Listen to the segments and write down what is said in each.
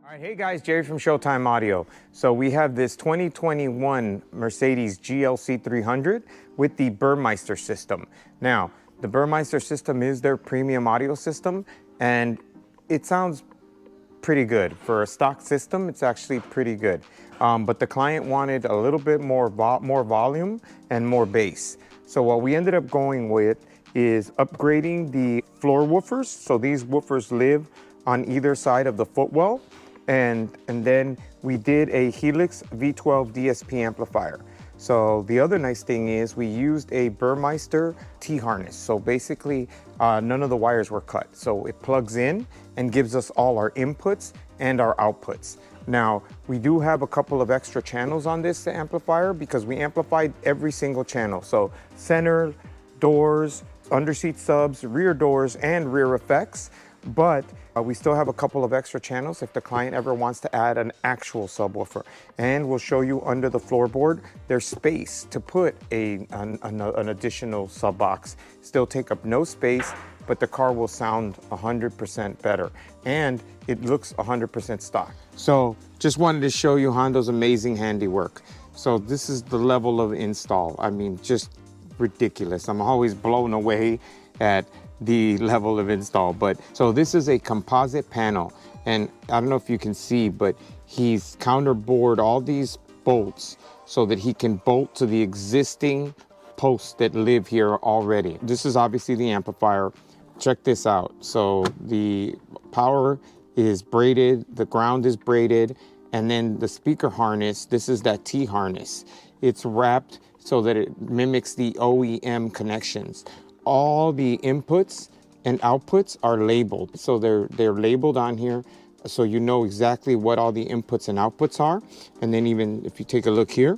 All right, hey guys, Jerry from Showtime Audio. So we have this 2021 Mercedes GLC300 with the Burmester system. Now, the Burmester system is their premium audio system, and it sounds pretty good. For a stock system, it's actually pretty good. But the client wanted a little bit more volume and more bass. So what we ended up going with is upgrading the floor woofers. So these woofers live on either side of the footwell. And then we did a Helix V12 DSP amplifier. So the other nice thing is we used a Burmester T-harness. So basically none of the wires were cut. So it plugs in and gives us all our inputs and our outputs. Now, we do have a couple of extra channels on this amplifier because we amplified every single channel. So center, doors, underseat subs, rear doors, and rear effects. But we still have a couple of extra channels if the client ever wants to add an actual subwoofer. And we'll show you under the floorboard, there's space to put an additional sub box. Still take up no space, but the car will sound 100% better. And it looks 100% stock. So just wanted to show you Honda's amazing handiwork. So this is the level of install. I mean, just ridiculous. I'm always blown away at the level of install. But so this is a composite panel, and I don't know if you can see, but he's counterbored all these bolts so that he can bolt to the existing posts that live here already. This is obviously the amplifier. Check this out. So the power is braided, the ground is braided, and then the speaker harness, this is that T harness. It's wrapped so that it mimics the OEM connections. All the inputs and outputs are labeled. So they're labeled on here so you know exactly what all the inputs and outputs are. And then even if you take a look here,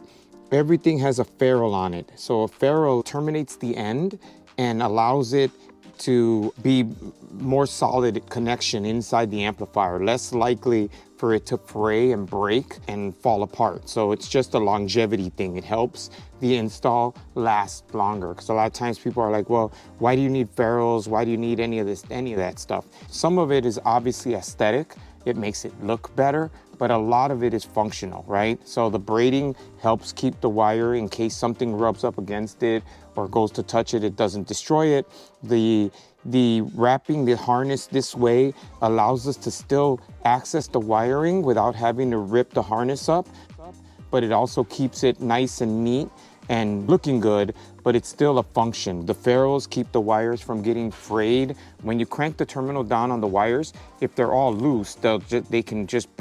everything has a ferrule on it. So a ferrule terminates the end and allows it to be more solid connection inside the amplifier, less likely for it to fray and break and fall apart. So it's just a longevity thing. It helps the install last longer. Because a lot of times people are like, well, why do you need ferrules? Why do you need any of that stuff? Some of it is obviously aesthetic. It makes it look better, but a lot of it is functional, right? So the braiding helps keep the wire in case something rubs up against it or goes to touch it, it doesn't destroy it. The wrapping the harness this way allows us to still access the wiring without having to rip the harness up, but it also keeps it nice and neat and looking good, but it's still a function. The ferrules keep the wires from getting frayed. When you crank the terminal down on the wires, if they're all loose, they can just